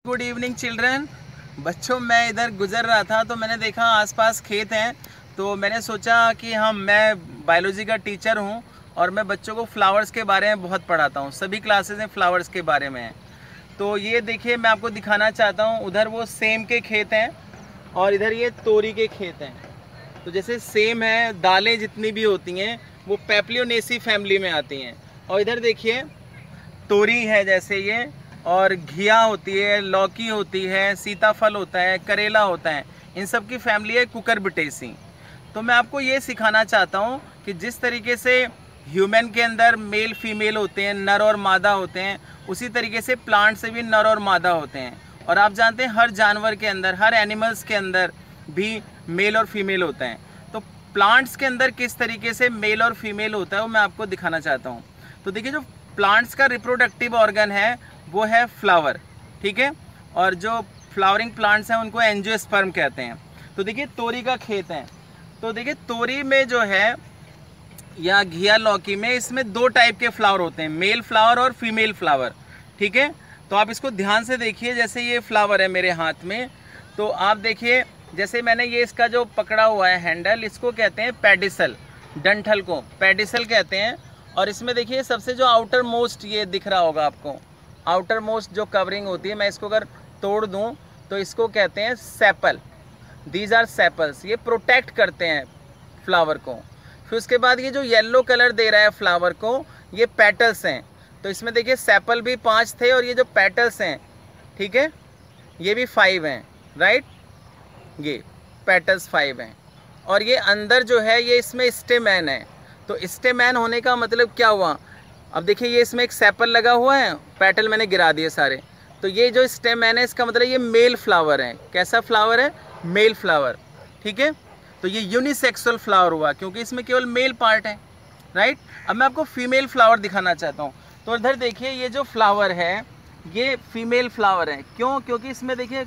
Good evening children. बच्चों, मैं इधर गुजर रहा था तो मैंने देखा आसपास खेत हैं, तो मैंने सोचा कि मैं बायोलॉजी का टीचर हूं और मैं बच्चों को फ्लावर्स के बारे में बहुत पढ़ाता हूं। सभी क्लासेस में फ्लावर्स के बारे में हैं। तो ये देखिए, मैं आपको दिखाना चाहता हूं। उधर वो सेम के खेत हैं और इधर ये तोरी के खेत हैं। तो जैसे सेम है, दालें जितनी भी होती हैं वो पेप्लियोनेसी फैमिली में आती हैं। और इधर देखिए तोरी है, जैसे ये, और घिया होती है, लौकी होती है, सीताफल होता है, करेला होता है। इन सब की फैमिली है कुकुरबिटेसी। तो मैं आपको ये सिखाना चाहता हूँ कि जिस तरीके से ह्यूमन के अंदर मेल फीमेल होते हैं, नर और मादा होते हैं, उसी तरीके से प्लांट से भी नर और मादा होते हैं। और आप जानते हैं हर जानवर के अंदर, हर एनिमल्स के अंदर भी मेल और फीमेल होता है। तो प्लांट्स के अंदर किस तरीके से मेल और फीमेल होता है वो मैं आपको दिखाना चाहता हूँ। तो देखिए, जो प्लांट्स का रिप्रोडक्टिव ऑर्गन है वो है फ्लावर, ठीक है। और जो फ्लावरिंग प्लांट्स हैं उनको एंजियोस्पर्म कहते हैं। तो देखिए तोरी का खेत है। तो देखिए तोरी में जो है, या घिया लौकी में, इसमें दो टाइप के फ्लावर होते हैं, मेल फ्लावर और फीमेल फ्लावर, ठीक है। तो आप इसको ध्यान से देखिए। जैसे ये फ्लावर है मेरे हाथ में, तो आप देखिए, जैसे मैंने ये इसका जो पकड़ा हुआ है हैंडल, इसको कहते हैं पेडिसल। डंठल को पेडिसल कहते हैं। और इसमें देखिए सबसे जो आउटर मोस्ट ये दिख रहा होगा आपको, आउटर मोस्ट जो कवरिंग होती है, मैं इसको अगर तोड़ दूं तो इसको कहते हैं सेपल। These are sepals. ये प्रोटेक्ट करते हैं फ्लावर को। फिर उसके बाद ये जो येलो कलर दे रहा है फ्लावर को, ये पेटल्स हैं। तो इसमें देखिए सेपल भी 5 थे और ये जो पेटल्स हैं, ठीक है, ये भी 5 हैं, राइट। ये पेटल्स 5 हैं। और ये अंदर जो है ये इसमें स्टेमैन है। तो स्टेमैन होने का मतलब क्या हुआ, अब देखिए ये इसमें एक सेपल लगा हुआ है, पेटल मैंने गिरा दिए सारे। तो ये जो स्टेमैन है, इसका मतलब ये मेल फ्लावर है। कैसा फ्लावर है? मेल फ्लावर, ठीक है। तो ये यूनिसेक्सुअल फ्लावर हुआ क्योंकि इसमें केवल मेल पार्ट है, राइट। अब मैं आपको फीमेल फ्लावर दिखाना चाहता हूँ। तो इधर देखिए, ये जो फ्लावर है ये फीमेल फ्लावर है। क्यों? क्योंकि इसमें देखिए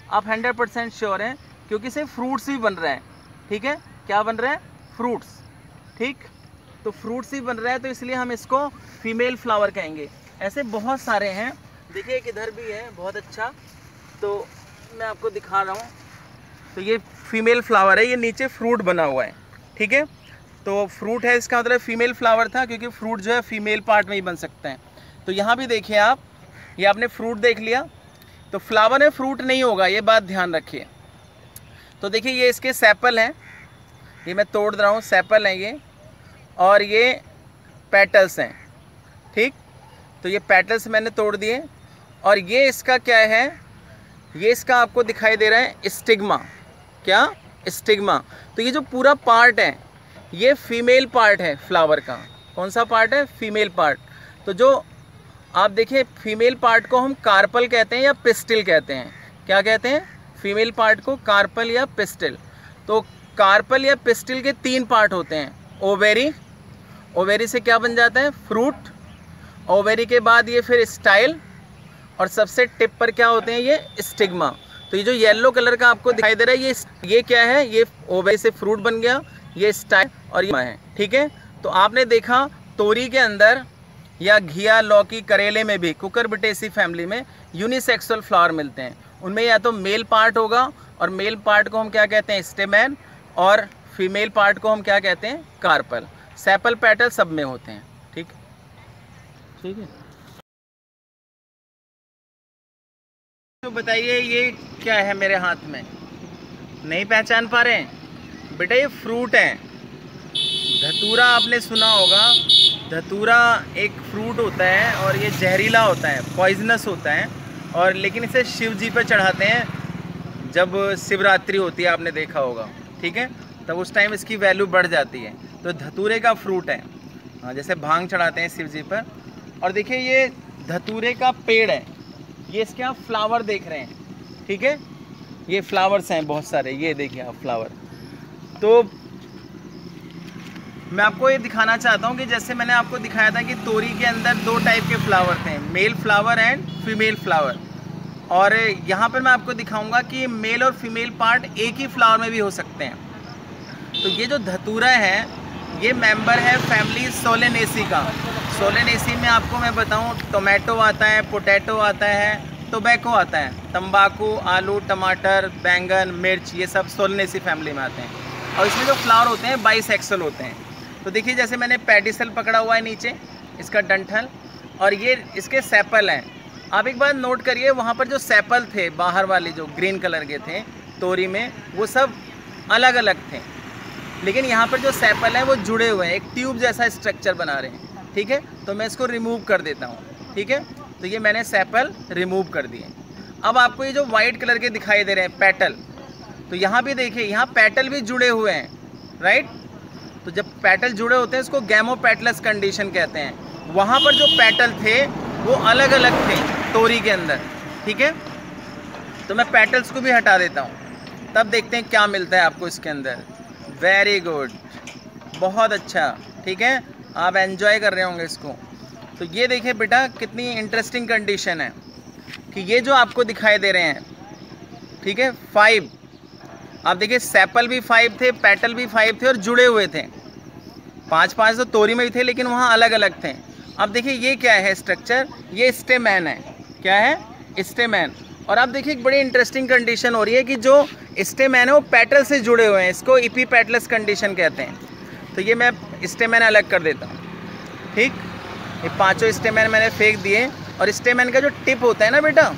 आप 100% श्योर हैं, क्योंकि इससे फ्रूट्स भी बन रहे हैं, ठीक है। क्या बन रहे हैं? फ्रूट्स, ठीक। तो फ्रूट्स ही बन रहा है, तो इसलिए हम इसको फीमेल फ्लावर कहेंगे। ऐसे बहुत सारे हैं। देखिए एक इधर भी है, बहुत अच्छा। तो मैं आपको दिखा रहा हूँ। तो ये फीमेल फ्लावर है, ये नीचे फ्रूट बना हुआ है, ठीक है। तो फ्रूट है, इसका मतलब फीमेल फ्लावर था, क्योंकि फ्रूट जो है फीमेल पार्ट में ही बन सकते हैं। तो यहाँ भी देखिए आप, ये आपने फ्रूट देख लिया। तो फ्लावर में फ्रूट नहीं होगा, ये बात ध्यान रखिए। तो देखिए ये इसके सेपल हैं, ये मैं तोड़ रहा हूँ, सेपल हैं ये, और ये पेटल्स हैं, ठीक। तो ये पेटल्स मैंने तोड़ दिए। और ये इसका क्या है, ये इसका आपको दिखाई दे रहा है स्टिग्मा। क्या? स्टिग्मा। तो ये जो पूरा पार्ट है ये फीमेल पार्ट है फ्लावर का। कौन सा पार्ट है? Female part. तो जो आप देखिए फीमेल पार्ट को हम कार्पल कहते हैं या पिस्टिल कहते हैं। क्या कहते हैं? फीमेल पार्ट को कार्पल या पिस्टिल। तो कार्पल या पिस्टिल के 3 पार्ट होते हैं। ओवेरी, ओवेरी से क्या बन जाता है? फ्रूट। ओवेरी के बाद ये फिर स्टाइल, और सबसे टिप पर क्या होते हैं? ये स्टिग्मा। तो ये जो येलो कलर का आपको दिखाई दे रहा है, ये क्या है? ये ओवेरी से फ्रूट बन गया, ये स्टाइल और ये है, ठीक है। तो आपने देखा तोरी के अंदर या घिया लौकी करेले में भी कुकुरबिटेसी फैमिली में यूनिसेक्सुअल फ्लावर मिलते हैं। उनमें या तो मेल पार्ट होगा, और मेल पार्ट को हम क्या कहते हैं? स्टेमैन। और फीमेल पार्ट को हम क्या कहते हैं? कार्पल। सेपल पेटल सब में होते हैं, ठीक, ठीक है। तो बताइए ये क्या है मेरे हाथ में? नहीं पहचान पा रहे हैं? बेटा ये फ्रूट है, धतूरा। आपने सुना होगा, धतूरा एक फ्रूट होता है और ये जहरीला होता है, पॉइजनस होता है। और लेकिन इसे शिव जी पर चढ़ाते हैं जब शिवरात्रि होती है, आपने देखा होगा, ठीक है। तब उस टाइम इसकी वैल्यू बढ़ जाती है। तो धतूरे का फ्रूट है, जैसे भांग चढ़ाते हैं शिव जी पर। और देखिए ये धतूरे का पेड़ है, ये इसके आप फ्लावर देख रहे हैं, ठीक है। ये फ्लावर्स हैं बहुत सारे, ये देखिए आप फ्लावर। तो मैं आपको ये दिखाना चाहता हूँ कि जैसे मैंने आपको दिखाया था कि तोरी के अंदर 2 टाइप के फ्लावर थे, male flower and female flower. और यहाँ पर मैं आपको दिखाऊंगा कि मेल और फीमेल पार्ट एक ही फ्लावर में भी हो सकते हैं। तो ये जो धतूरा है ये मेंबर है फैमिली सोलेनेसी का। सोलेनेसी में आपको मैं बताऊं, टोमेटो आता है, पोटैटो आता है, टोबैको आता है, तंबाकू, आलू, टमाटर, बैंगन, मिर्च, ये सब सोलनेसी फैमिली में आते हैं। और इसमें जो फ्लावर होते हैं बाइसेक्सुअल होते हैं। तो देखिए जैसे मैंने पेडिसल पकड़ा हुआ है नीचे, इसका डंठल, और ये इसके सेपल हैं। आप एक बार नोट करिए, वहाँ पर जो सेपल थे बाहर वाले जो ग्रीन कलर के थे तोरी में, वो सब अलग अलग थे, लेकिन यहाँ पर जो सेपल हैं वो जुड़े हुए हैं, एक ट्यूब जैसा स्ट्रक्चर बना रहे हैं। ठीक है, तो मैं इसको रिमूव कर देता हूँ। ठीक है, तो ये मैंने सेपल रिमूव कर दिए। अब आपको ये जो वाइट कलर के दिखाई दे रहे हैं पेटल, तो यहाँ भी देखिए, यहाँ पेटल भी जुड़े हुए हैं, राइट। तो जब पेटल जुड़े होते हैं इसको गैमोपेटलस कंडीशन कहते हैं। वहाँ पर जो पेटल थे वो अलग अलग थे तोरी के अंदर। ठीक है, तो मैं पेटल्स को भी हटा देता हूँ, तब देखते हैं क्या मिलता है आपको इसके अंदर। वेरी गुड, बहुत अच्छा। ठीक है, आप एंजॉय कर रहे होंगे इसको। तो ये देखिए बेटा कितनी इंटरेस्टिंग कंडीशन है कि ये जो आपको दिखाई दे रहे हैं, ठीक है, 5, आप देखिए सेपल भी 5 थे, पेटल भी 5 थे और जुड़े हुए थे। 5 तो तोरी में भी थे लेकिन वहाँ अलग अलग थे। अब देखिए ये क्या है स्ट्रक्चर, ये स्टेमैन है। क्या है? स्टेमैन। और आप देखिए एक बड़ी इंटरेस्टिंग कंडीशन हो रही है कि जो स्टेमैन है वो पेटल से जुड़े हुए हैं, इसको एपीपेटलस कंडीशन कहते हैं। तो ये मैं स्टेमैन अलग कर देता हूँ। ठीक, ये 5 स्टेमैन मैंने फेंक दिए। और स्टेमैन का जो टिप होता है ना बेटा,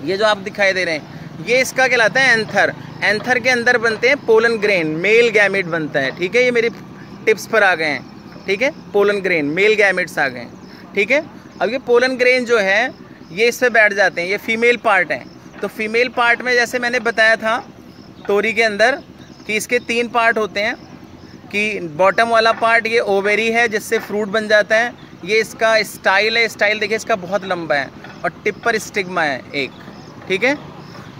ये जो आप दिखाई दे रहे हैं, ये इसका कहलाता है एंथर। एंथर के अंदर बनते हैं पोलन ग्रेन, मेल गैमेट बनता है। ठीक है, ये मेरी टिप्स पर आ गए हैं। ठीक है, पोलन ग्रेन, मेल गैमेट्स आ गए हैं। ठीक है, अब ये पोलन ग्रेन जो है ये इस पर बैठ जाते हैं, ये फीमेल पार्ट है। तो फीमेल पार्ट में जैसे मैंने बताया था तोरी के अंदर कि इसके 3 पार्ट होते हैं, कि बॉटम वाला पार्ट ये ओवेरी है जिससे फ्रूट बन जाता है। ये इसका स्टाइल है, स्टाइल देखिए इसका बहुत लंबा है, और टिप पर स्टिग्मा है एक। ठीक है,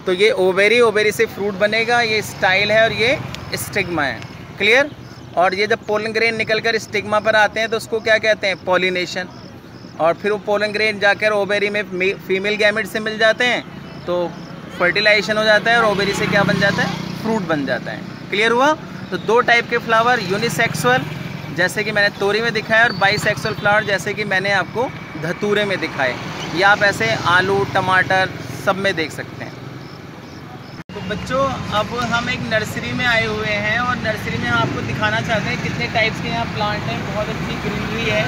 तो ये ओवेरी से फ्रूट बनेगा, ये स्टाइल है और ये स्टिग्मा है। क्लियर? और ये जब पोलन ग्रेन निकलकर स्टिग्मा पर आते हैं तो उसको क्या कहते हैं? पॉलिनेशन। और फिर वो पोलन ग्रेन जाकर ओवेरी में फीमेल गैमेट से मिल जाते हैं, तो फर्टिलाइजेशन हो जाता है और ओवेरी से क्या बन जाता है? फ्रूट बन जाता है। क्लियर हुआ? तो 2 टाइप के फ्लावर, यूनिसेक्सुअल जैसे कि मैंने तोरी में दिखाया, और बाइसेक्सुअल फ्लावर जैसे कि मैंने आपको धतूरे में दिखाए। या आप ऐसे आलू, टमाटर सब में देख सकते हैं। तो बच्चों अब हम एक नर्सरी में आए हुए हैं, और नर्सरी में हम आपको दिखाना चाहते हैं कितने टाइप्स के यहाँ प्लांट हैं। बहुत अच्छी ग्रीनरी है,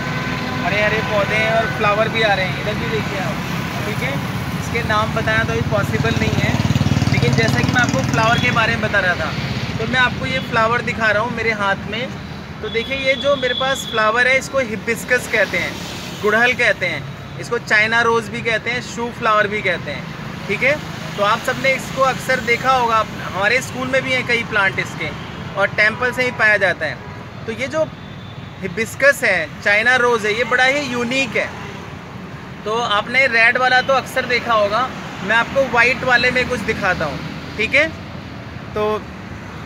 हरे हरे पौधे हैं और फ्लावर भी आ रहे हैं। इधर भी देखिए आप। ठीक है, इसके नाम बताना तो पॉसिबल नहीं है, लेकिन जैसा कि मैं आपको फ्लावर के बारे में बता रहा था, तो मैं आपको ये फ्लावर दिखा रहा हूँ मेरे हाथ में। तो देखिए ये जो मेरे पास फ्लावर है इसको हिबिस्कस कहते हैं, गुड़हल कहते हैं, इसको चाइना रोज़ भी कहते हैं, शू फ्लावर भी कहते हैं। ठीक है, तो आप सबने इसको अक्सर देखा होगा, हमारे स्कूल में भी हैं कई प्लांट इसके, और टेम्पल से ही पाया जाता है। तो ये जो हिबिस्कस है, चाइना रोज़ है, ये बड़ा ही यूनिक है। तो आपने रेड वाला तो अक्सर देखा होगा, मैं आपको वाइट वाले में कुछ दिखाता हूँ। ठीक है, तो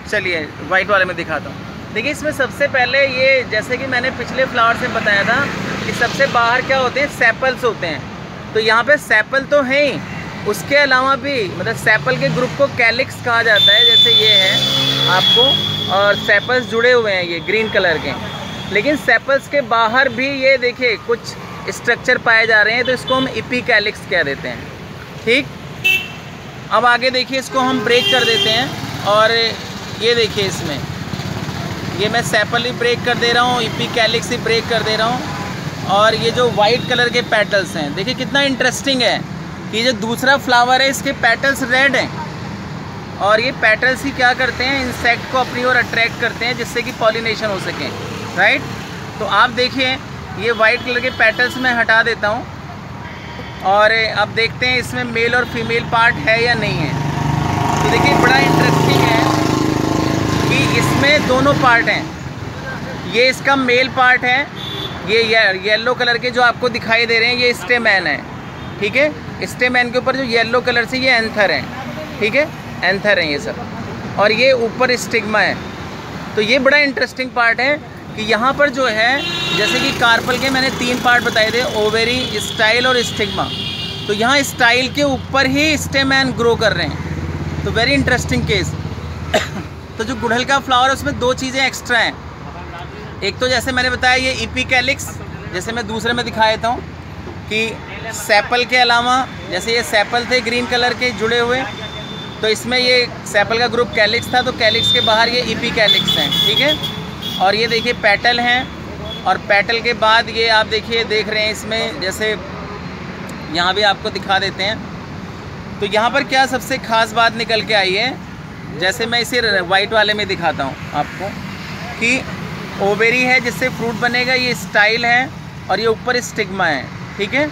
चलिए वाइट वाले में दिखाता हूँ। देखिए इसमें सबसे पहले ये, जैसे कि मैंने पिछले फ्लावर से बताया था कि सबसे बाहर क्या होते हैं? सेपल्स होते हैं। तो यहाँ पे सेपल तो हैं ही, उसके अलावा भी मतलब सेपल के ग्रुप को कैलिक्स कहा जाता है, जैसे ये है आपको, और सेपल्स जुड़े हुए हैं ये ग्रीन कलर के। लेकिन सेपल्स के बाहर भी ये देखिए कुछ स्ट्रक्चर पाए जा रहे हैं, तो इसको हम इपीकैलिक्स कह देते हैं। ठीक, अब आगे देखिए इसको हम ब्रेक कर देते हैं, और ये देखिए इसमें ये मैं सेपल ही ब्रेक कर दे रहा हूँ, इपीकैलिक्स ही ब्रेक कर दे रहा हूँ। और ये जो वाइट कलर के पेटल्स हैं, देखिए कितना इंटरेस्टिंग है कि जो दूसरा फ्लावर है इसके पेटल्स रेड हैं, और ये पेटल्स ही क्या करते हैं? इंसेक्ट को अपनी ओर अट्रैक्ट करते हैं जिससे कि पॉलिनेशन हो सके। राइट, तो आप देखिए ये वाइट कलर के पेटल्स मैं हटा देता हूँ, और अब देखते हैं इसमें मेल और फीमेल पार्ट है या नहीं है। तो देखिए बड़ा इंटरेस्टिंग है कि इसमें दोनों पार्ट हैं। ये इसका मेल पार्ट है, ये येलो कलर के जो आपको दिखाई दे रहे हैं ये स्टेमैन है। ठीक है, स्टेमैन के ऊपर जो येलो कलर से ये एंथर है। ठीक है, एंथर है ये सब, और ये ऊपर स्टिग्मा है। तो ये बड़ा इंटरेस्टिंग पार्ट है कि यहाँ पर जो है, जैसे कि कार्पल के मैंने 3 पार्ट बताए थे, ओवेरी, स्टाइल और स्टिग्मा। तो यहाँ स्टाइल के ऊपर ही स्टेमैन ग्रो कर रहे हैं। तो वेरी इंटरेस्टिंग केस। तो जो गुड़हल का फ्लावर है उसमें 2 चीज़ें एक्स्ट्रा हैं। एक तो जैसे मैंने बताया ये इपीकैलिक्स, जैसे मैं दूसरे में दिखा देता हूँ कि सेपल के अलावा जैसे ये सेपल थे ग्रीन कलर के जुड़े हुए, तो इसमें ये सेपल का ग्रुप कैलिक्स था, तो कैलिक्स के बाहर ये ईपी कैलिक्स हैं, ठीक है। और ये देखिए पेटल हैं, और पेटल के बाद ये आप देखिए देख रहे हैं इसमें, जैसे यहाँ भी आपको दिखा देते हैं। तो यहाँ पर क्या सबसे ख़ास बात निकल के आई है, जैसे मैं इसे वाइट वाले में दिखाता हूँ आपको, कि ओवेरी है जिससे फ्रूट बनेगा, ये स्टाइल है, और ये ऊपर स्टिग्मा है, ठीक है।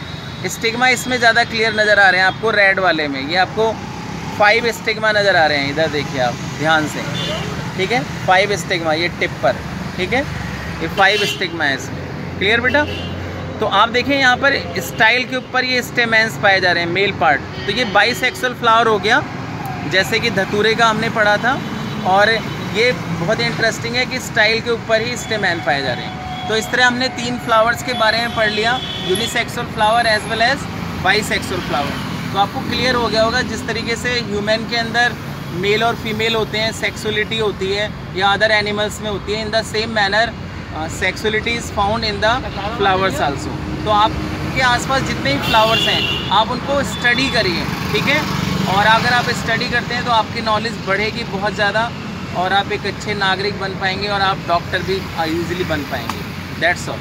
स्टिग्मा इसमें ज़्यादा क्लियर नज़र आ रहे हैं आपको रेड वाले में, ये आपको 5 स्टिग्मा नज़र आ रहे हैं, इधर देखिए आप ध्यान से, ठीक है। 5 स्टिग्मा ये टिप पर, ठीक है, ये 5 स्टिग्मा है इसमें, क्लियर बेटा। तो आप देखें यहाँ पर स्टाइल के ऊपर ये स्टेमेंस पाए जा रहे हैं, मेल पार्ट। तो ये बाइसेक्सुअल फ्लावर हो गया, जैसे कि धतूरे का हमने पढ़ा था। और ये बहुत इंटरेस्टिंग है कि स्टाइल के ऊपर ही स्टेमेन पाए जा रहे हैं। तो इस तरह हमने 3 फ्लावर्स के बारे में पढ़ लिया, unisexual flower as well as bisexual flower. तो आपको क्लियर हो गया होगा जिस तरीके से ह्यूमन के अंदर मेल और फीमेल होते हैं, सेक्सुअलिटी होती है या अदर एनिमल्स में होती है, in the same manner sexuality is found in the flowers also. तो आपके आसपास जितने भी फ्लावर्स हैं आप उनको स्टडी करिए, ठीक है। और अगर आप स्टडी करते हैं तो आपकी नॉलेज बढ़ेगी बहुत ज़्यादा, और आप एक अच्छे नागरिक बन पाएंगे, और आप डॉक्टर भी ईजिली बन पाएंगे। That's all.